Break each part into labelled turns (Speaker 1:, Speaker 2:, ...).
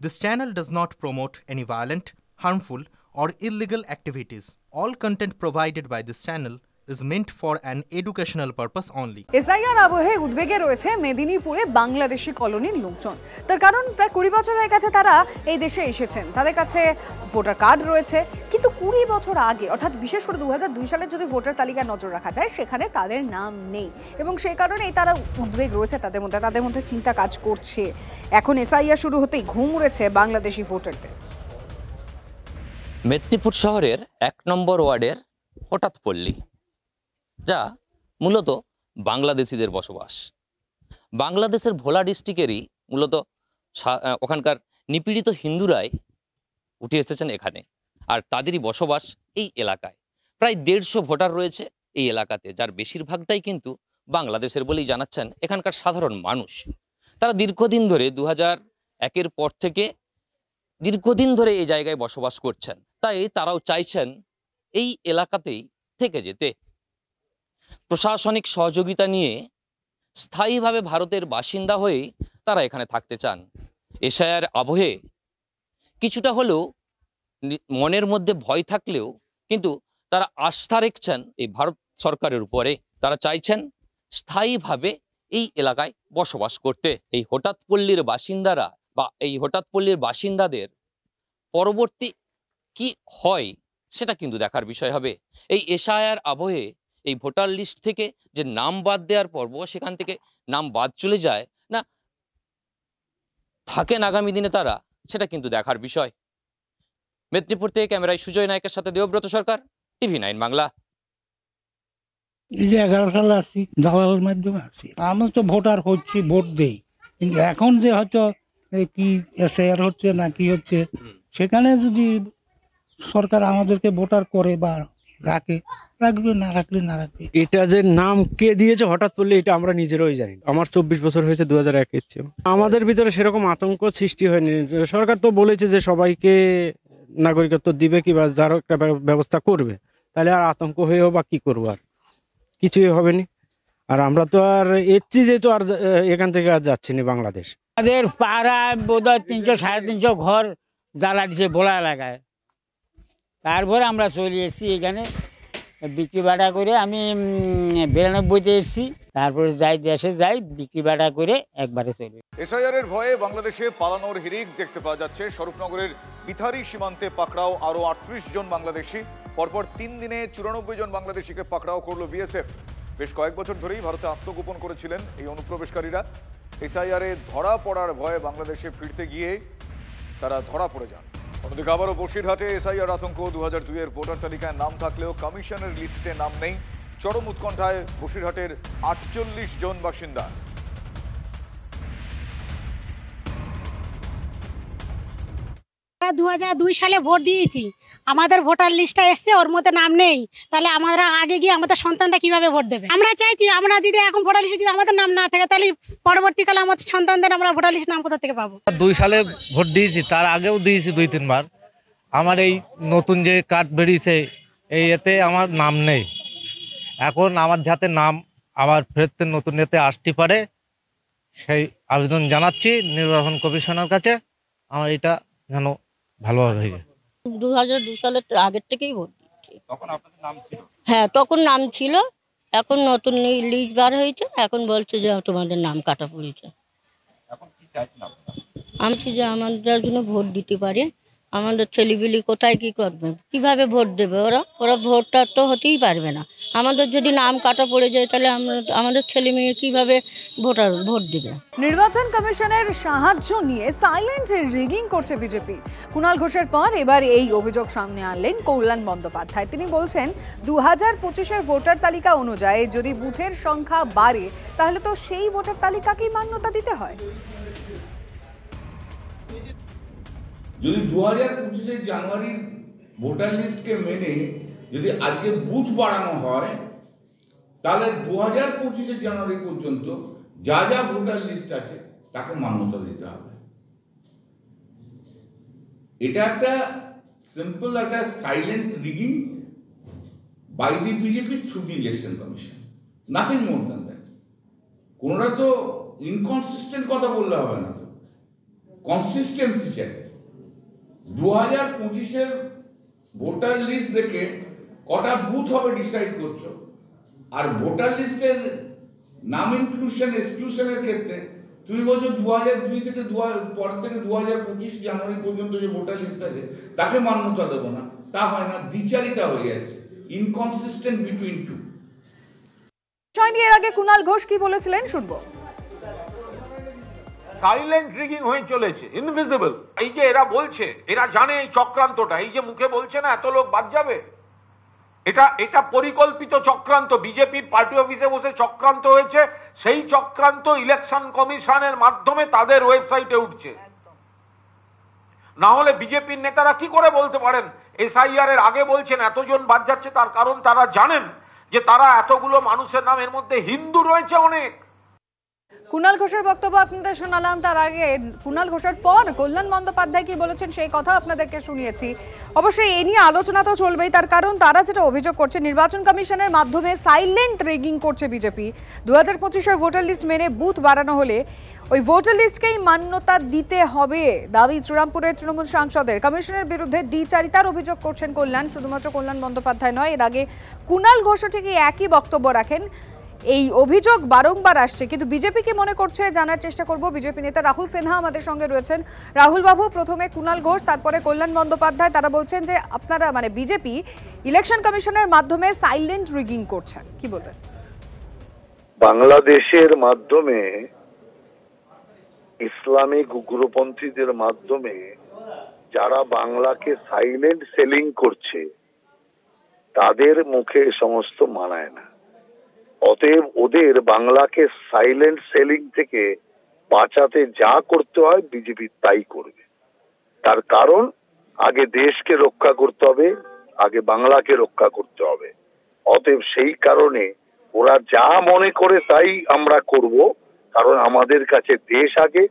Speaker 1: This channel does not promote any violent, harmful, or illegal activities. All content provided by this channel is meant for an educational purpose only.
Speaker 2: SIR আবহে উদ্বেগে রয়েছে মেদিনীপুরে বাংলাদেশি কলোনির লোকজন। তার কারণ প্রায় 20 বছর হয়ে গেছে তারা এই দেশে এসেছেন, তাদের কাছে ভোটার কার্ড রয়েছে, কিন্তু 20 বছর আগে অর্থাৎ বিশেষ করে 2002 সালের যদি ভোটার তালিকা নজর রাখা যায় সেখানে তাদের নাম নেই এবং সেই কারণেই তারা উদ্বেগ রয়েছে তাদের মধ্যে চিন্তা কাজ করছে। এখন এসআইআর শুরু হতেই ঘুম উড়েছে বাংলাদেশি ভোটারদের।
Speaker 3: মেদিনীপুর শহরের 1 নম্বর ওয়ার্ডের হঠাৎ পল্লী, যা মূলত বাংলাদেশিদের বসবাস। বাংলাদেশের ভোলা ডিস্ট্রিক্টেরই মূলত ওখানকার নিপীড়িত হিন্দুরাই উঠে এসেছেন এখানে, আর তাদেরই বসবাস এই এলাকায়। প্রায় 150 ভোটার রয়েছে এই এলাকাতে, যার বেশিরভাগটাই কিন্তু বাংলাদেশের বলেই জানাচ্ছেন এখানকার সাধারণ মানুষ। তারা দীর্ঘদিন ধরে 2001-এর পর থেকে দীর্ঘদিন ধরে এই জায়গায় বসবাস করছেন, তাই তারাও চাইছেন এই এলাকাতেই থেকে যেতে। প্রশাসনিক সহযোগিতা নিয়ে স্থায়ীভাবে ভারতের বাসিন্দা হয়ে তারা এখানে থাকতে চান। এশায়ার আবহে কিছুটা হলেও মনের মধ্যে ভয় থাকলেও কিন্তু তারা আস্থা রেখেছেন এই ভারত সরকারের উপরে। তারা চাইছেন স্থায়ীভাবে এই এলাকায় বসবাস করতে। এই হঠাৎ পল্লীর বাসিন্দারা বা এই হঠাৎ পল্লীর বাসিন্দাদের পরবর্তী কি হয় সেটা কিন্তু দেখার বিষয় হবে। এই এশায়ার আবহে এই ভোটার লিস্ট থেকে যে নাম বাদ দেওয়ার পর্ব, সেখান থেকে নাম বাদ চলে যায় না থাকেন আগামী দিনে তারা, সেটা কিন্তু দেখার বিষয়। মেদিনীপুর থেকে ক্যামেরায় সুজয় নায়কের সাথে দেবব্রত সরকার, TV9 বাংলা।
Speaker 4: এই যে 11 সালে আসছি, দালালের মাধ্যমে আসছি। আমরা তো ভোটার হচ্ছি, ভোট দেই, কিন্তু এখন যে হয়তো কি এসআইআর হচ্ছে না কি হচ্ছে, সেখানে যদি সরকার আমাদেরকে ভোটার করে বা রাখে, রাখবে, না রাখলে না রাখবে।
Speaker 5: এটা যে নাম কে দিয়েছে হঠাৎ পড়লে, এটা আমরা নিজেরাই জানি। আমার 24 বছর হয়েছে, 2001-এর চেয়ে আমাদের ভিতরে সেরকম আতঙ্ক সৃষ্টি হয়নি। সরকার তো বলেছে যে সবাইকে নাগরিকত্ব দিবে কি বা যার একটা ব্যবস্থা করবে, তাহলে আর আতঙ্ক হয়েও বা কি করবো, আর কিছুই হবে না। আর আমরা তো আর এসছি যেহেতু আর এখান থেকে আর যাচ্ছি না বাংলাদেশ।
Speaker 6: আমাদের পাড়ায় বোধহয় 300-350 ঘর জ্বালা দিছে ভোলা এলাকায়। তারপরে আমরা চলে এসেছি এখানে বিক্রি বাটা করে। আমি 92-তে এসেছি, তারপরে যাই দেশে যাই বিক্রি বাটা করে একবারে চলে।
Speaker 7: এসআইআরের ভয়ে বাংলাদেশে পালানোর হিড়িক দেখতে পাওয়া যাচ্ছে। স্বরূপনগরের বিথারি সীমান্তে পাকড়াও আরও 38 জন বাংলাদেশি। পরপর 3 দিনে 94 জন বাংলাদেশিকে পাকড়াও করল বিএসএফ। বেশ কয়েক বছর ধরেই ভারতে আত্মগোপন করেছিলেন এই অনুপ্রবেশকারীরা। এসআইআরে ধরা পড়ার ভয়ে বাংলাদেশে ফিরতে গিয়ে তারা ধরা পড়ে যান। অন্যদিকে আবারও বসিরহাটে এসআইআর আতঙ্ক। 2002-এর ভোটার তালিকায় নাম থাকলেও কমিশনের লিস্টে নাম নেই। চরম উৎকণ্ঠায় বসিরহাটের 48 জন বাসিন্দা।
Speaker 8: 2002 সালে ভোট দিয়েছি, আমাদের ভোটার লিস্টে এসছে, ওর মধ্যে নাম নেই, তাহলে আমরা আগে গিয়ে আমাদের সন্তানরা কিভাবে ভোট দেবে? আমরা চাইছি আমরা যদি এখন ভোটার লিস্টে যদি আমাদের নাম না থাকে, তাহলে পরবর্তীকালে আমাদের সন্তানদের আমরা ভোটার লিস্ট নাম কোথা থেকে পাবো?
Speaker 9: 2 সালে ভোট দিয়েছি, তার আগেও দিয়েছি 2-3 বার। আমার এই নতুন যে কার্ড বেরিয়েছে এই এতে আমার নাম নেই। এখন আমার যাতে নাম আবার ফেরতে নতুন এতে আসতে পারে সেই আবেদন জানাচ্ছি নির্বাচন কমিশনের কাছে। আমার এটা যেন ভালোভাবে হয়ে যায়।
Speaker 10: 2002 সালের আগের থেকেই ভোট দিচ্ছি। তখন আপনাদের নাম ছিল? হ্যাঁ, তখন নাম ছিল। এখন নতুন লিস্ট বার হয়েছে, এখন বলছে যে তোমাদের নাম কাটা পড়েছে। এখন কি চাইছেন আপনারা? আমি চাই যে আমাদের জন্য ভোট দিতে পারে। আমাদের ছেলেপিলি কোথায় কি করবে, কিভাবে ভোট দেবে? ওরা ভোটটা তো হতেই পারবে না। আমাদের যদি নাম কাটা পড়ে যায়, তাহলে আমাদের ছেলে মেয়ে কিভাবে ভোট দেবে?
Speaker 2: নির্বাচন কমিশনের সাহায্য নিয়ে সাইলেন্ট রিগিং করছে বিজেপি। কুণাল ঘোষের পর এবার এই অভিযোগ সামনে আনলেন কল্যাণ বন্দ্যোপাধ্যায়। তিনি বলছেন 2025-এর ভোটার তালিকা অনুযায়ী যদি বুথের সংখ্যা বাড়ে, তাহলে তো সেই ভোটার তালিকাকেই মান্যতা দিতে হয়।
Speaker 11: যদি 2025-এর জানুয়ারির ভোটার লিস্টকে মেনে যদি আজকে বুথ বাড়ানো হয়, তাহলে 2025-এর জানুয়ারি পর্যন্ত যা যা ভোটার লিস্ট আছে তাকে মান্যতা দিতে হবে। এটা একটা সিম্পল একটা silent rigging by the BJP through the election commission, nothing more than that. কোনটা তো ইনকনসিস্টেন্ট কথা বললে হবে না। তো কনসিস্টেন্সি চাই। 2025-এর ভোটার লিস্ট দেখে কটা বুথ হবে ডিসাইড করছো, আর ভোটার লিস্টের নাম ইনক্লুশন এক্সক্লুশনের ক্ষেত্রে তুমি বলছো 2002 থেকে পর থেকে 2025 জানুয়ারি পর্যন্ত যে ভোটার লিস্ট আছে তাকে মান্যতা দেবো না, তা হয় না, দ্বিচারিতা হয়ে যাচ্ছে, ইনকনসিস্টেন্ট বিটুইন টু।
Speaker 2: এর আগে কুণাল ঘোষ কি বলেছিলেন শুনবো।
Speaker 12: সাইলেন্ট রিগিং হয়ে চলেছে, ইনভিজিবল। এই যে এরা বলছে, এরা জানে এই চক্রান্তটা, এই যে মুখে বলছে না এত লোক বাদ যাবে, এটা পরিকল্পিত চক্রান্ত। বিজেপির পার্টি অফিসে বসে চক্রান্ত হয়েছে, সেই চক্রান্ত ইলেকশন কমিশনের মাধ্যমে তাদের ওয়েবসাইটে উঠছে। না হলে বিজেপির নেতারা কি করে বলতে পারেন এসআইআর এর আগে বলছেন এতজন বাদ যাচ্ছে? তার কারণ তারা জানেন যে তারা এতগুলো মানুষের নাম, এর মধ্যে হিন্দু রয়েছে অনেক।
Speaker 2: কুণাল ঘোষের বক্তব্য আপনাদের শোনালাম, তার আগে কুণাল ঘোষের পর কল্যাণ বন্দ্যোপাধ্যায় কি বলেছেন সেই কথা আপনাদেরকে শুনিয়েছি। অবশ্যই এ নিয়ে আলোচনা তো চলবেই, তার কারণ তারা যেটা অভিযোগ করছে নির্বাচন কমিশনের মাধ্যমে সাইলেন্ট রিগিং করছে বিজেপি। 2025-এর ভোটার লিস্ট মেনে বুথ বাড়ানো হলে ওই ভোটার লিস্টকেই মান্যতা দিতে হবে দাবি শ্রীরামপুরের তৃণমূল সাংসদের। কমিশনের বিরুদ্ধে দ্বিচারিতার অভিযোগ করছেন কল্যাণ। শুধুমাত্র কল্যাণ বন্দ্যোপাধ্যায় নয়, এর আগে কুণাল ঘোষও ঠিক একই বক্তব্য রাখেন। এই অভিযোগ বারংবার আসছে, কিন্তু বিজেপি কি মনে করছে জানার চেষ্টা করব। বিজেপি নেতা রাহুল সিনহা আমাদের সঙ্গে রয়েছেন। রাহুল বাবু, প্রথমে কুণাল ঘোষ, তারপরে কল্যাণ বন্দ্যোপাধ্যায়, তারা বলছেন যে আপনারা মানে বিজেপি ইলেকশন কমিশনের মাধ্যমে সাইলেন্ট রিগিং করছে, কি বলবেন?
Speaker 13: বাংলাদেশের মাধ্যমে ইসলামিক উগ্রপন্থীদের মাধ্যমে যারা বাংলাকে সাইলেন্ট সেলিং করছে তাদের মুখে সমস্ত মানায় না। অতএব ওদের বাংলাকে সাইলেন্ট সেলিং থেকে বাঁচাতে যা করতে হয় বিজেপি তাই করবে। তার কারণ আগে দেশকে রক্ষা করতে হবে, আগে বাংলাকে রক্ষা করতে হবে। অতএব সেই কারণে ওরা যা মনে করে তাই আমরা করব, কারণ আমাদের কাছে দেশ আগে,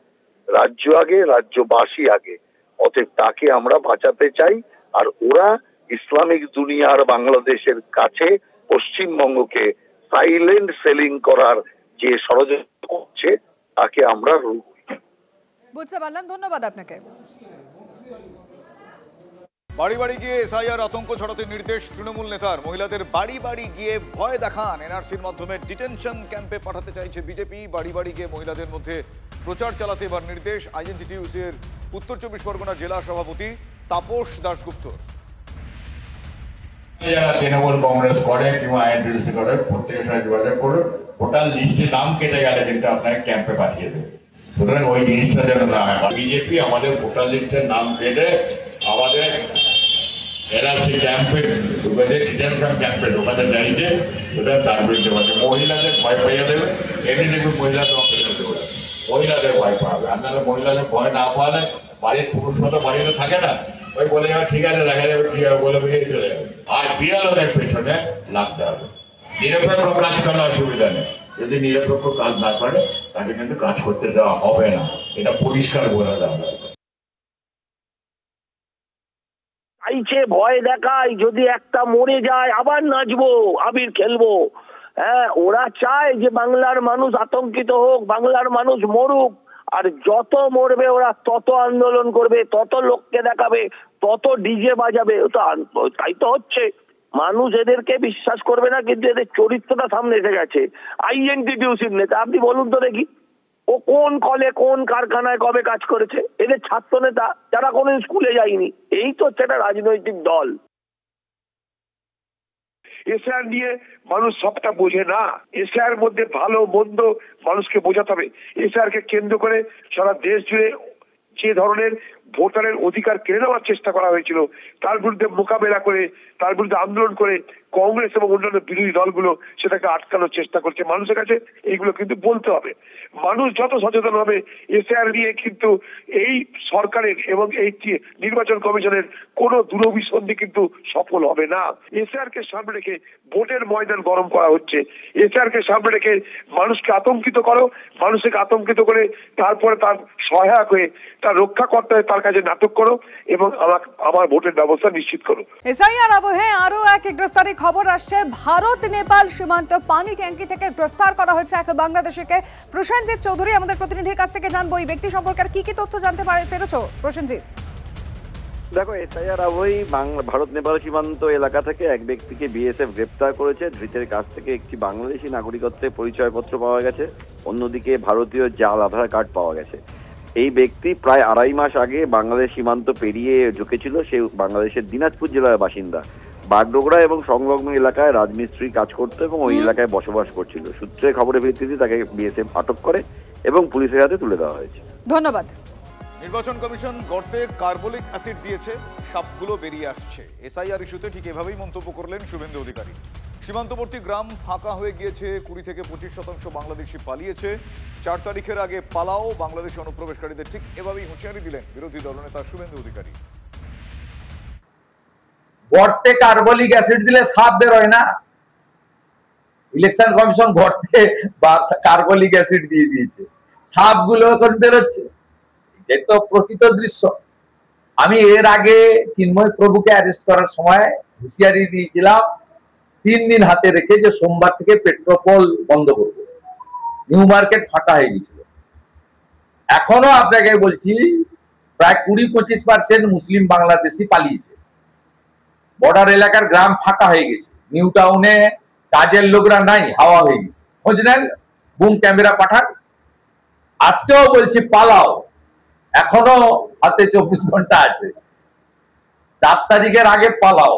Speaker 13: রাজ্য আগে, রাজ্যবাসী আগে। অতএব তাকে আমরা বাঁচাতে চাই। আর ওরা ইসলামিক দুনিয়ার বাংলাদেশের কাছে পশ্চিমবঙ্গকে সাইলেন্ট সেলিং করার যে ষড়যন্ত্র করছে তাকে আমরা
Speaker 2: বুঝতে পারলাম। ধন্যবাদ আপনাকে।
Speaker 7: বাড়ি বাড়ি গিয়ে এসআইআর আতঙ্ক ছড়াতে নির্দেশ তৃণমূল নেতার। মহিলাদের বাড়ি বাড়ি গিয়ে ভয় দেখান। এনআরসির মাধ্যমে ডিটেনশন ক্যাম্পে পাঠাতে চাইছে বিজেপি। বাড়ি বাড়ি গিয়ে মহিলাদের মধ্যে প্রচার চালাতে এবার নির্দেশ আইএনটিটিইউসি এর উত্তর 24 পরগনা জেলা সভাপতি তাপস দাশগুপ্তর।
Speaker 14: যারা তৃণমূল কংগ্রেস করে কিংবা আইএনটিটিইউসি করে প্রত্যেকের সাথে যোগাযোগ করুন। ভোটার লিস্টে নাম কেটে গেলে কিন্তু আপনাকে ক্যাম্পে পাঠিয়ে দেবে। সুতরাং ওই জিনিসটা যেন না হয়। বিজেপি আমাদের ভোটার লিস্টের নাম কেটে আমাদের এনআরসি ক্যাম্পে ঢুকেছে, ডিটেনশন ক্যাম্পে ঢোকাতে চাইছে। সুতরাং তার বিরুদ্ধে বলছে মহিলাদের ভয় পাইয়ে দেবে। এমনি দেখুন মহিলাদের মহিলাদের ভয় পাবে। আপনাদের মহিলাদের ভয় না পাওয়ালে বাড়ির পুরুষরা তো বাড়িতে থাকে না, ওই বলে যাবে ঠিক আছে দেখা যাবে কি হবে বলে বেরিয়ে চলে যাবে। আর বিএলওদের পেছনে লাগতে হবে। নিরপেক্ষ কাজ করার অসুবিধা নেই, যদি নিরপেক্ষ কাজ না করে তাকে কিন্তু কাজ করতে দেওয়া হবে না, এটা পরিষ্কার বলে দেওয়া হবে।
Speaker 15: আইছে ভয় দেখায়, যদি একটা মরে যায় আবার নাচবো, আবির খেলবো। হ্যাঁ, ওরা চায় যে বাংলার মানুষ আতঙ্কিত হোক, বাংলার মানুষ মরুক। আর যত মরবে ওরা তত আন্দোলন করবে, তত লোককে দেখাবে, তত ডিজে বাজাবে। তাই তো হচ্ছে। মানুষ এদেরকে বিশ্বাস করবে না, কিন্তু এদের চরিত্রটা সামনে এসে গেছে। আইএনটিটিইউসির নেতা, আপনি বলুন তো দেখি, ও কোন কলে কোন কারখানায় কবে কাজ করেছে? এদের ছাত্র নেতা যারা কোনো স্কুলে যায়নি। এই তো হচ্ছে একটা রাজনৈতিক দল।
Speaker 16: এসআর নিয়ে মানুষ সবটা বোঝে না। এসআর মধ্যে ভালো মন্দ মানুষকে বোঝাতে হবে। এসআর কে কেন্দ্র করে সারা দেশ জুড়ে যে ধরনের ভোটারের অধিকার কেড়ে নেওয়ার চেষ্টা করা হয়েছিল, তার বিরুদ্ধে মোকাবেলা করে, তার বিরুদ্ধে আন্দোলন করে কংগ্রেস এবং অন্যান্য বিরোধী দলগুলো সেটাকে আটকানোর চেষ্টা করছে। মানুষের কাছে এইগুলো কিন্তু বলতে হবে। মানুষ যত সচেতন হবে এসআর নিয়ে কিন্তু এই সরকারের এবং এই নির্বাচন কমিশনের কোনো দুরভিসন্ধি কিন্তু সফল হবে না। এসআর কে সামনে রেখে ভোটের ময়দান গরম করা হচ্ছে। এসআর কে সামনে রেখে মানুষকে আতঙ্কিত করো, মানুষকে আতঙ্কিত করে তারপরে তার সহায়ক হয়ে তার রক্ষা করতে হয়, তার আমার কাছে নাটক করো এবং আমার ভোটের ব্যবস্থা নিশ্চিত করো।
Speaker 2: এসআইআর আবহে আরো এক গ্রেফতারি খবর আসছে। ভারত নেপাল সীমান্ত পানি ট্যাঙ্কি থেকে গ্রেফতার করা হয়েছে এক বাংলাদেশিকে। প্রসেনজিৎ চৌধুরী আমাদের প্রতিনিধির কাছ থেকে জানবো এই ব্যক্তি সম্পর্কে কি কি তথ্য জানতে পেরেছো প্রসেনজিৎ?
Speaker 17: দেখো, এসআইআর আবহেই ভারত নেপাল সীমান্ত এলাকা থেকে এক ব্যক্তিকে বিএসএফ গ্রেপ্তার করেছে। ধৃতের কাছ থেকে একটি বাংলাদেশি নাগরিকত্বের পরিচয়পত্র পাওয়া গেছে, অন্যদিকে ভারতীয় জাল আধার কার্ড পাওয়া গেছে। এই ব্যক্তি প্রায় 2.5 মাস আগে বাংলাদেশ সীমান্ত পেরিয়ে ঢুকেছিল। সে বাংলাদেশের দিনাজপুর জেলার বাসিন্দা। বাগডোগরা এবং সংলগ্ন এলাকায় রাজমিস্ত্রি কাজ করতো এবং ওই এলাকায় বসবাস করছিল। সূত্রে খবরের ভিত্তিতে তাকে বিএসএফ আটক করে এবং পুলিশের হাতে তুলে দেওয়া হয়েছে।
Speaker 2: ধন্যবাদ।
Speaker 7: নির্বাচন কমিশন গর্তে কার্বলিক অ্যাসিড দিয়েছে, সাপগুলো বেরিয়ে আসছে। এসআইআর ইস্যুতে ঠিক এভাবেই মন্তব্য করলেন শুভেন্দু অধিকারী। সীমান্তবর্তী গ্রাম ফাঁকা হয়ে গিয়েছে, 20 থেকে 25% বাংলাদেশি পালিয়েছে। 4 তারিখের আগে পালাও বাংলাদেশি অনুপ্রবেশকারীদের, ঠিক এভাবেই হুঁশিয়ারি দিলেন বিরোধী দলনেতা শুভেন্দু অধিকারী।
Speaker 18: গর্তে কার্বলিক অ্যাসিড দিলে সাপ বেরোয় না। ইলেকশন কমিশন গর্তে কার্বলিক অ্যাসিড দিয়ে দিয়েছে, সাপগুলো এখন বেরোচ্ছে। এটা তো প্রকৃত দৃশ্য। আমি এর আগে চিন্ময় প্রভুকে অ্যারেস্ট করার সময় হুঁশিয়ারি দিয়েছিলাম 3 দিন হাতে রেখে যে সোমবার থেকে পেট্রোপল বন্ধ করবো। নিউ মার্কেট ফাঁকা হয়ে গেছিল। এখনো আপনাকে বলছি প্রায় 20-25% মুসলিম বাংলাদেশি পালিয়েছে। বর্ডার এলাকার গ্রাম ফাঁকা হয়ে গেছে। নিউ টাউনে কাজের লোকরা নাই, হাওয়া হয়ে গেছে। খোঁজ নেন, বুম ক্যামেরা পাঠান। আজকেও বলছি পালাও, এখনো হাতে 24 ঘন্টা আছে। 4 তারিখের আগে পালাও।